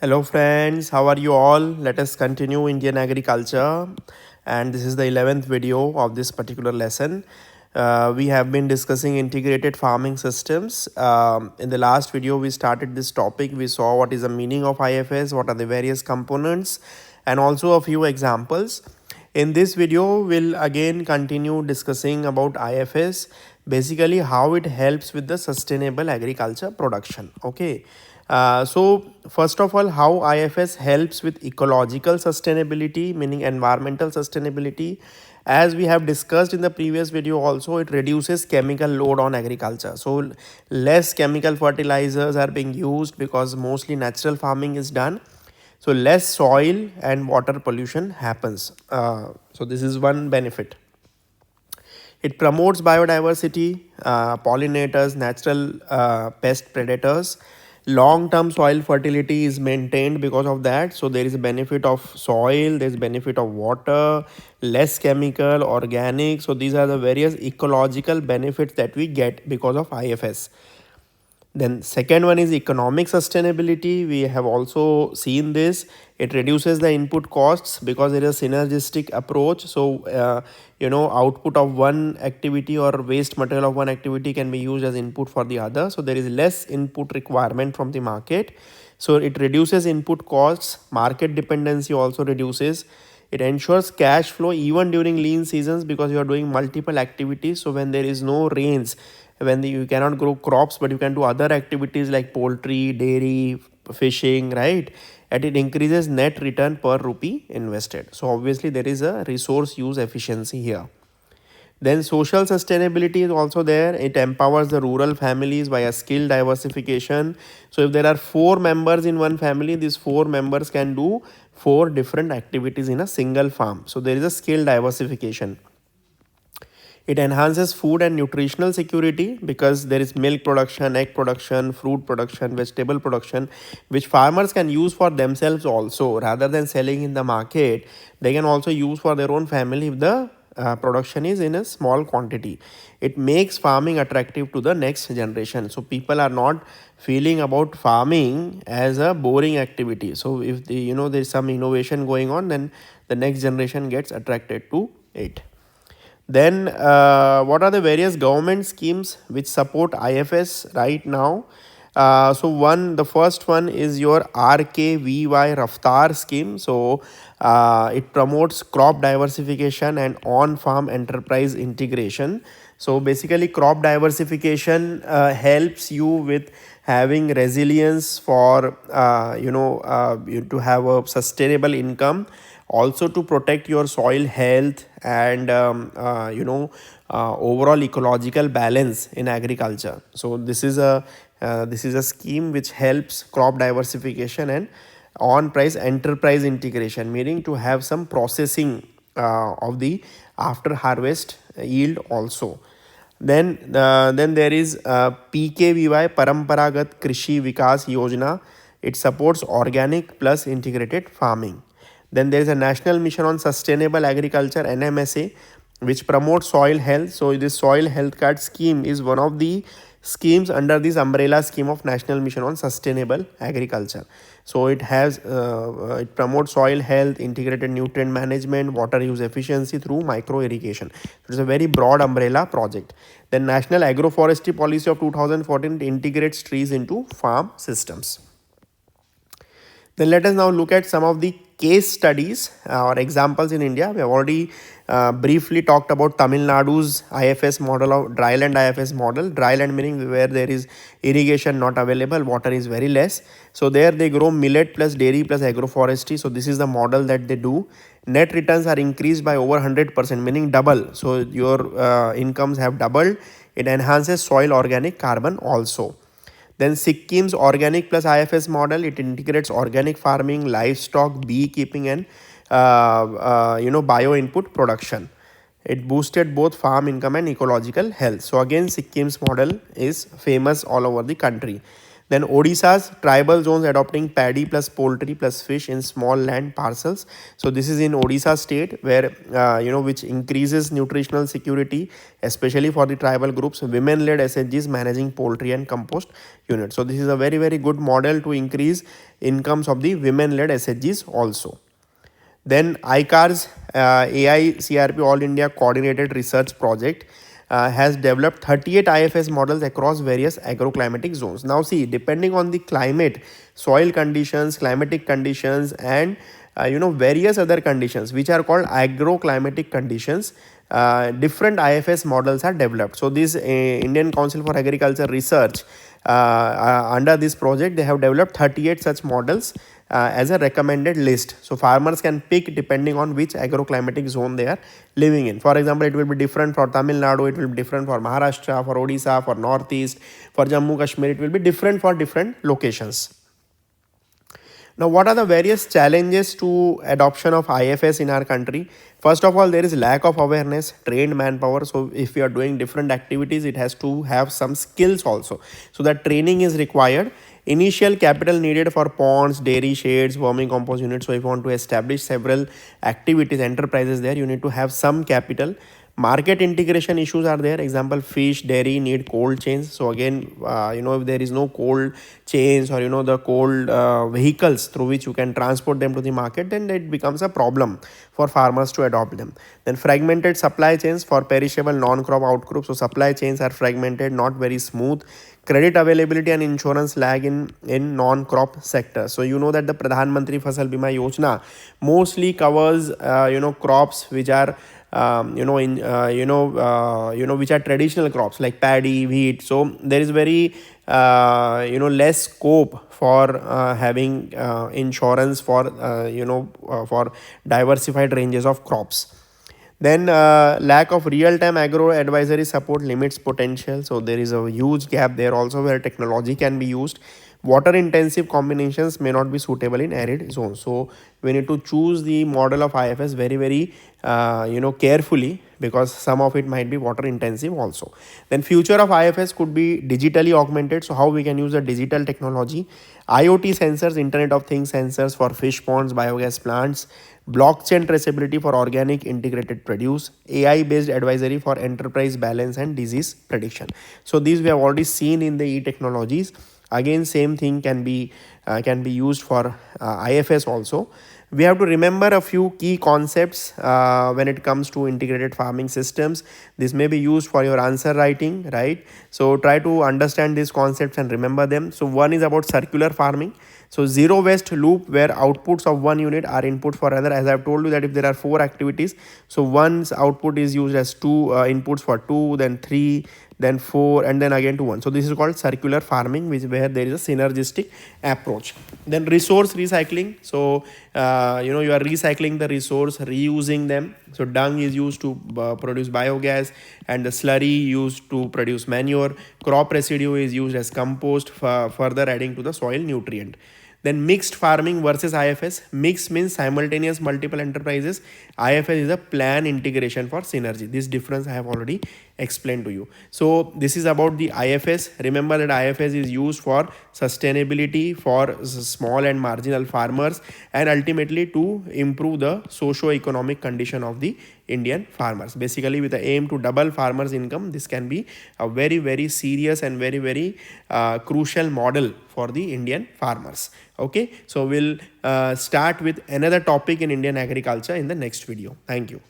Hello friends, how are you all? Let us continue Indian agriculture, and this is the 11th video of this particular lesson. We have been discussing integrated farming systems. In the last video we started this topic. We saw what is the meaning of IFS, what are the various components, and also a few examples. In this video we'll again continue discussing about IFS, basically how it helps with the sustainable agriculture production. Okay. So first of all, how IFS helps with ecological sustainability, meaning environmental sustainability. As we have discussed in the previous video also, it reduces chemical load on agriculture. So less chemical fertilizers are being used because mostly natural farming is done. So less soil and water pollution happens. So this is one benefit. It promotes biodiversity, pollinators, natural pest predators. Long-term soil fertility is maintained because of that. So there is a benefit of soil, there is benefit of water, less chemical, organic. So these are the various ecological benefits that we get because of IFS. Then second one is economic sustainability. We have also seen this. It reduces the input costs because it is a synergistic approach. So output of one activity or waste material of one activity can be used as input for the other. So there is less input requirement from the market. So it reduces input costs. Market dependency also reduces. It ensures cash flow even during lean seasons because you are doing multiple activities. So when there is no rains, when you cannot grow crops, but you can do other activities like poultry, dairy, fishing, right? And it increases net return per rupee invested. So obviously there is a resource use efficiency here. Then social sustainability is also there. It empowers the rural families via skill diversification. So if there are 4 members in one family, these 4 members can do 4 different activities in a single farm. So there is a skill diversification. It enhances food and nutritional security because there is milk production, egg production, fruit production, vegetable production, which farmers can use for themselves also. Rather than selling in the market, they can also use for their own family if the production is in a small quantity. It makes farming attractive to the next generation. So people are not feeling about farming as a boring activity. So if there is some innovation going on, then the next generation gets attracted to it. Then what are the various government schemes which support IFS right now? The first one is your RKVY Raftar scheme. So it promotes crop diversification and on-farm enterprise integration. So basically crop diversification helps you with having resilience for to have a sustainable income, also to protect your soil health and overall ecological balance in agriculture. So this is a scheme which helps crop diversification and on price enterprise integration, meaning to have some processing of the after harvest yield also. Then there is PKVY Paramparagat Krishi Vikas Yojana. It supports organic plus integrated farming. Then there is a National Mission on Sustainable Agriculture, NMSA, which promotes soil health. So this soil health card scheme is one of the schemes under this umbrella scheme of National Mission on Sustainable Agriculture. So it it promotes soil health, integrated nutrient management, water use efficiency through micro irrigation. So it's a very broad umbrella project. Then National Agroforestry Policy of 2014 integrates trees into farm systems. Then let us now look at some of the case studies or examples in India. We have already briefly talked about Tamil Nadu's IFS model of dryland IFS model. Dryland meaning where there is irrigation not available, water is very less. So there they grow millet plus dairy plus agroforestry. So this is the model that they do. Net returns are increased by over 100%, meaning double. So your incomes have doubled. It enhances soil organic carbon also. Then Sikkim's organic plus IFS model, it integrates organic farming, livestock, beekeeping and bio input production. It boosted both farm income and ecological health. So again, Sikkim's model is famous all over the country. Then Odisha's tribal zones adopting paddy plus poultry plus fish in small land parcels. So this is in Odisha state, where which increases nutritional security, especially for the tribal groups. Women-led SHGs managing poultry and compost units. So this is a very good model to increase incomes of the women-led SHGs also. Then ICAR's AICRP All India Coordinated Research Project has developed 38 IFS models across various agroclimatic zones. Now see, depending on the climate, soil conditions, climatic conditions, and various other conditions which are called agroclimatic conditions, different IFS models are developed. So this Indian Council for Agriculture Research, under this project, they have developed 38 such models as a recommended list. So farmers can pick depending on which agroclimatic zone they are living in. For example, it will be different for Tamil Nadu, it will be different for Maharashtra, for Odisha, for Northeast, for Jammu Kashmir, it will be different for different locations. Now, what are the various challenges to adoption of IFS in our country? First of all, there is lack of awareness, trained manpower. So if you are doing different activities, it has to have some skills also. So that training is required. Initial capital needed for ponds, dairy sheds, vermi compost units. So if you want to establish several activities, enterprises there, you need to have some capital. Market integration issues are there. Example, fish, dairy need cold chains. So again, if there is no cold chains, or the cold vehicles through which you can transport them to the market, then it becomes a problem for farmers to adopt them. Then fragmented supply chains for perishable non-crop outcrops. So supply chains are fragmented, not very smooth. Credit availability and insurance lag in non-crop sector. So you know that the Pradhan Mantri Fasal Bima Yojana mostly covers crops which are which are traditional crops like paddy, wheat. So there is very less scope for having insurance for for diversified ranges of crops. Then lack of real-time agro advisory support limits potential. So there is a huge gap there also, where technology can be used. Water intensive combinations may not be suitable in arid zones. So we need to choose the model of IFS very carefully, because some of it might be water intensive also. Then future of IFS could be digitally augmented. So how we can use the digital technology, IoT sensors, Internet of Things sensors for fish ponds, biogas plants, blockchain traceability for organic integrated produce, AI based advisory for enterprise balance and disease prediction. So these we have already seen in the e-technologies. Again, same thing can be used for IFS also. We have to remember a few key concepts when it comes to integrated farming systems. This may be used for your answer writing, right? So try to understand these concepts and remember them. So one is about circular farming. So zero waste loop, where outputs of one unit are input for another. As I have told you that if there are 4 activities, so one's output is used as 2 inputs for 2, then 3, then 4, and then again to 1. So this is called circular farming, where there is a synergistic approach. Then resource recycling. So you are recycling the resource, reusing them. So dung is used to produce biogas, and the slurry used to produce manure. Crop residue is used as compost, further adding to the soil nutrient. Then mixed farming versus IFS. Mixed means simultaneous multiple enterprises. IFS is a plan integration for synergy. This difference I have already explained to you. So this is about the IFS. Remember that IFS is used for sustainability for small and marginal farmers, and ultimately to improve the socio-economic condition of the Indian farmers. Basically, with the aim to double farmers' income, this can be a very serious and very crucial model for the Indian farmers. Okay, so we'll start with another topic in Indian agriculture in the next video. Thank you.